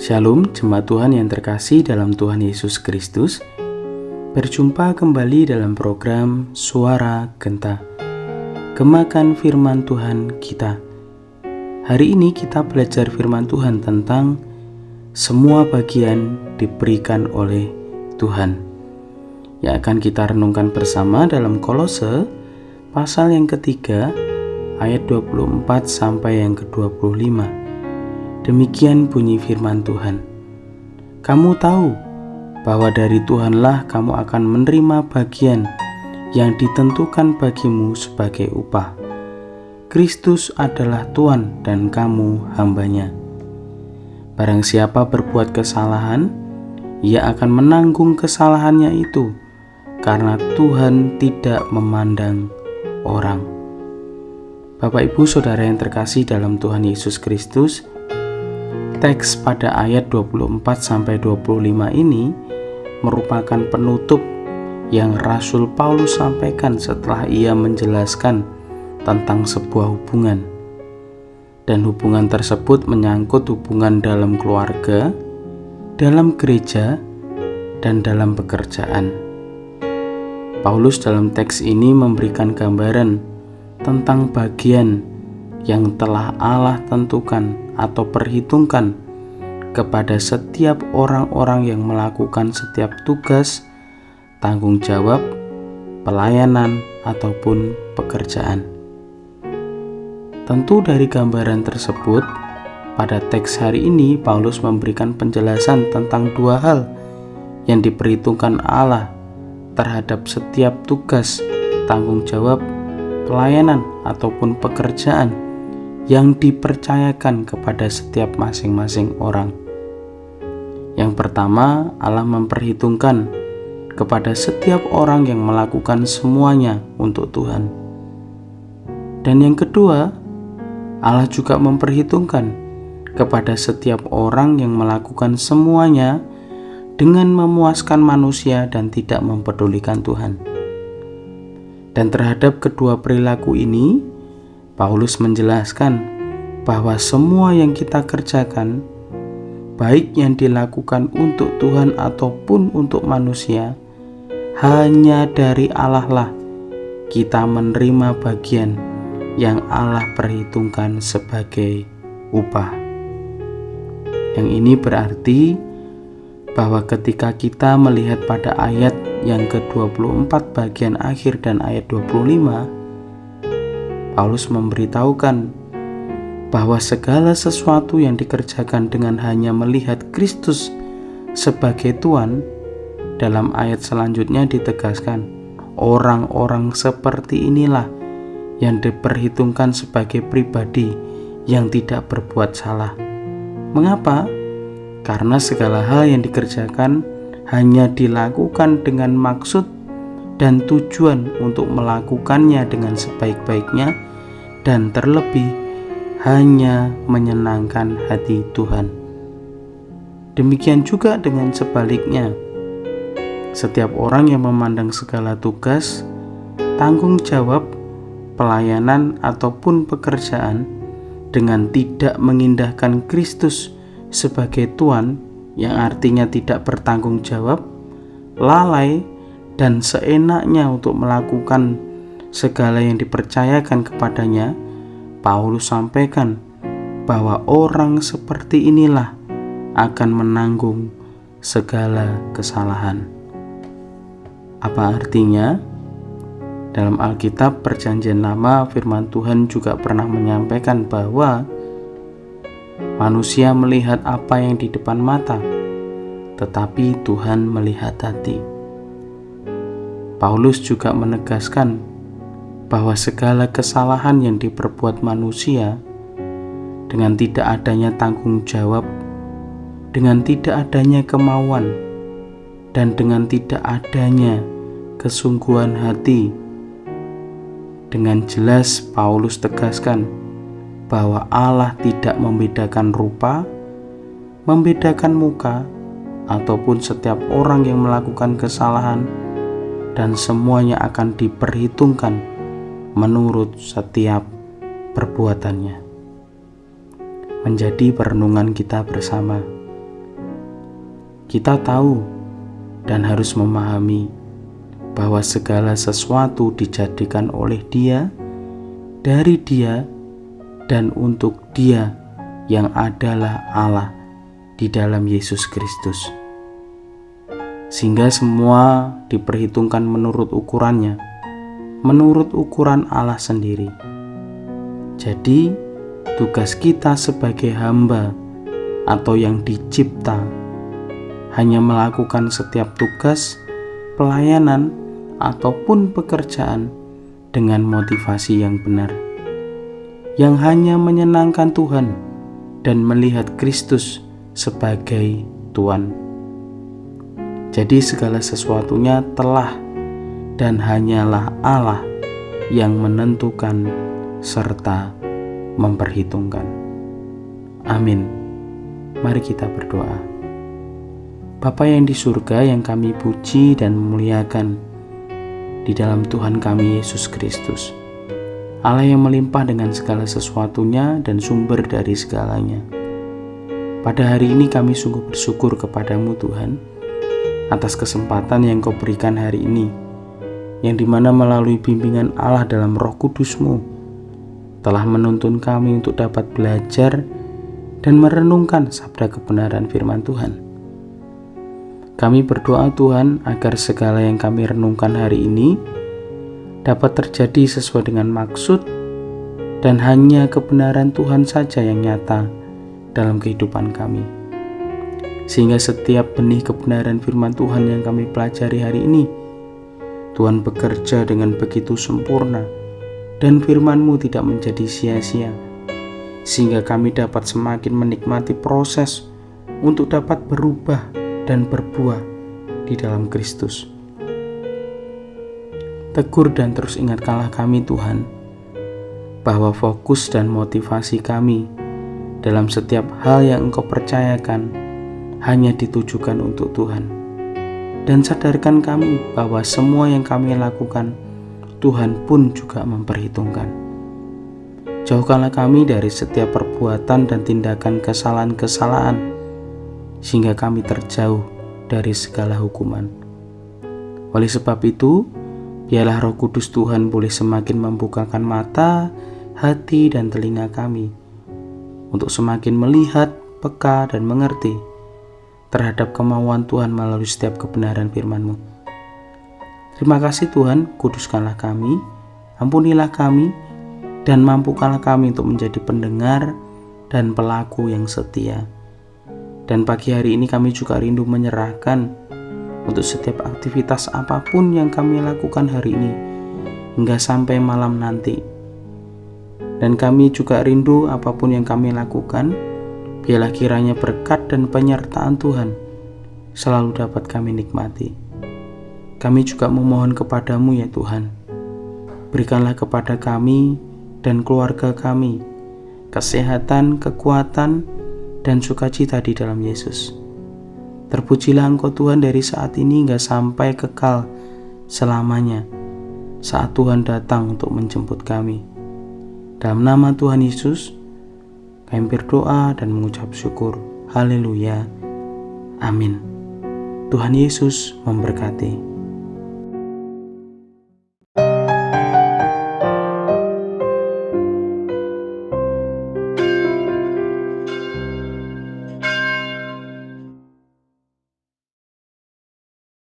Shalom, jemaat Tuhan yang terkasih dalam Tuhan Yesus Kristus. Berjumpa kembali dalam program Suara Genta, Gemakan Firman Tuhan kita. Hari ini kita belajar firman Tuhan tentang semua bagian diberikan oleh Tuhan, yang akan kita renungkan bersama dalam Kolose pasal yang ketiga ayat 24 sampai yang ke-25. Demikian bunyi firman Tuhan. Kamu tahu bahwa dari Tuhanlah kamu akan menerima bagian yang ditentukan bagimu sebagai upah. Kristus adalah Tuhan dan kamu hambanya. Barang siapa berbuat kesalahan, ia akan menanggung kesalahannya itu, karena Tuhan tidak memandang orang. Bapak, Ibu, Saudara yang terkasih dalam Tuhan Yesus Kristus, teks pada ayat 24-25 ini merupakan penutup yang Rasul Paulus sampaikan setelah ia menjelaskan tentang sebuah hubungan. Dan hubungan tersebut menyangkut hubungan dalam keluarga, dalam gereja, dan dalam pekerjaan. Paulus dalam teks ini memberikan gambaran tentang bagian yang telah Allah tentukan atau perhitungkan kepada setiap orang-orang yang melakukan setiap tugas, tanggung jawab, pelayanan, ataupun pekerjaan. Tentu dari gambaran tersebut, pada teks hari ini Paulus memberikan penjelasan tentang dua hal yang diperhitungkan Allah terhadap setiap tugas, tanggung jawab, pelayanan, ataupun pekerjaan yang dipercayakan kepada setiap masing-masing orang. Yang pertama, Allah memperhitungkan kepada setiap orang yang melakukan semuanya untuk Tuhan. Dan yang kedua, Allah juga memperhitungkan kepada setiap orang yang melakukan semuanya dengan memuaskan manusia dan tidak mempedulikan Tuhan. Dan terhadap kedua perilaku ini, Paulus menjelaskan bahwa semua yang kita kerjakan, baik yang dilakukan untuk Tuhan ataupun untuk manusia, hanya dari Allah lah kita menerima bagian yang Allah perhitungkan sebagai upah. Yang ini berarti bahwa ketika kita melihat pada ayat yang ke-24 bagian akhir dan ayat 25, Paulus memberitahukan bahwa segala sesuatu yang dikerjakan dengan hanya melihat Kristus sebagai Tuhan. Dalam ayat selanjutnya ditegaskan, orang-orang seperti inilah yang diperhitungkan sebagai pribadi yang tidak berbuat salah. Mengapa? Karena segala hal yang dikerjakan hanya dilakukan dengan maksud dan tujuan untuk melakukannya dengan sebaik-baiknya, dan terlebih hanya menyenangkan hati Tuhan. Demikian juga dengan sebaliknya, setiap orang yang memandang segala tugas, tanggung jawab, pelayanan ataupun pekerjaan dengan tidak mengindahkan Kristus sebagai Tuhan, yang artinya tidak bertanggung jawab, lalai, dan seenaknya untuk melakukan segala yang dipercayakan kepadanya, Paulus sampaikan bahwa orang seperti inilah akan menanggung segala kesalahan. Apa artinya? Dalam Alkitab Perjanjian Lama, firman Tuhan juga pernah menyampaikan bahwa manusia melihat apa yang di depan mata, tetapi Tuhan melihat hati. Paulus juga menegaskan bahwa segala kesalahan yang diperbuat manusia dengan tidak adanya tanggung jawab, dengan tidak adanya kemauan, dan dengan tidak adanya kesungguhan hati, dengan jelas Paulus tegaskan bahwa Allah tidak membedakan rupa, membedakan muka, ataupun setiap orang yang melakukan kesalahan, dan semuanya akan diperhitungkan menurut setiap perbuatannya. Menjadi perenungan kita bersama. kita tahu dan harus memahami bahwa segala sesuatu dijadikan oleh Dia, dari Dia, dan untuk Dia yang adalah Allah di dalam Yesus Kristus. Sehingga semua diperhitungkan menurut ukurannya, menurut ukuran Allah sendiri. Jadi, tugas kita sebagai hamba atau yang dicipta hanya melakukan setiap tugas, pelayanan, ataupun pekerjaan dengan motivasi yang benar, yang hanya menyenangkan Tuhan dan melihat Kristus sebagai Tuhan. Jadi segala sesuatunya telah dan hanyalah Allah yang menentukan serta memperhitungkan. Amin. Mari kita berdoa. Bapa yang di surga, yang kami puji dan memuliakan di dalam Tuhan kami Yesus Kristus, Allah yang melimpah dengan segala sesuatunya dan sumber dari segalanya. Pada hari ini kami sungguh bersyukur kepadamu Tuhan, atas kesempatan yang Kau berikan hari ini, yang dimana melalui bimbingan Allah dalam Roh Kudus-Mu telah menuntun kami untuk dapat belajar dan merenungkan sabda kebenaran firman Tuhan. Kami berdoa Tuhan agar segala yang kami renungkan hari ini dapat terjadi sesuai dengan maksud dan hanya kebenaran Tuhan saja yang nyata dalam kehidupan kami. Sehingga setiap benih kebenaran firman Tuhan yang kami pelajari hari ini, Tuhan bekerja dengan begitu sempurna dan firman-Mu tidak menjadi sia-sia, sehingga kami dapat semakin menikmati proses untuk dapat berubah dan berbuah di dalam Kristus. Tegur dan terus ingatkanlah kami Tuhan, bahwa fokus dan motivasi kami dalam setiap hal yang Engkau percayakan hanya ditujukan untuk Tuhan. Dan sadarkan kami bahwa semua yang kami lakukan, Tuhan pun juga memperhitungkan. Jauhkanlah kami dari setiap perbuatan dan tindakan kesalahan-kesalahan, sehingga kami terjauh dari segala hukuman. Oleh sebab itu, biarlah Roh Kudus Tuhan boleh semakin membukakan mata, hati, dan telinga kami, untuk semakin melihat, peka, dan mengerti terhadap kemauan Tuhan melalui setiap kebenaran firman-Mu. Terima kasih Tuhan, kuduskanlah kami, ampunilah kami, dan mampukanlah kami untuk menjadi pendengar dan pelaku yang setia. Dan pagi hari ini kami juga rindu menyerahkan untuk setiap aktivitas apapun yang kami lakukan hari ini, hingga sampai malam nanti. Dan kami juga rindu apapun yang kami lakukan, biarlah kiranya berkat dan penyertaan Tuhan selalu dapat kami nikmati. Kami juga memohon kepadamu ya Tuhan, berikanlah kepada kami dan keluarga kami kesehatan, kekuatan, dan sukacita di dalam Yesus. Terpujilah Engkau Tuhan dari saat ini hingga sampai kekal selamanya, saat Tuhan datang untuk menjemput kami. Dalam nama Tuhan Yesus kami berdoa dan mengucap syukur. Haleluya. Amin. Tuhan Yesus memberkati.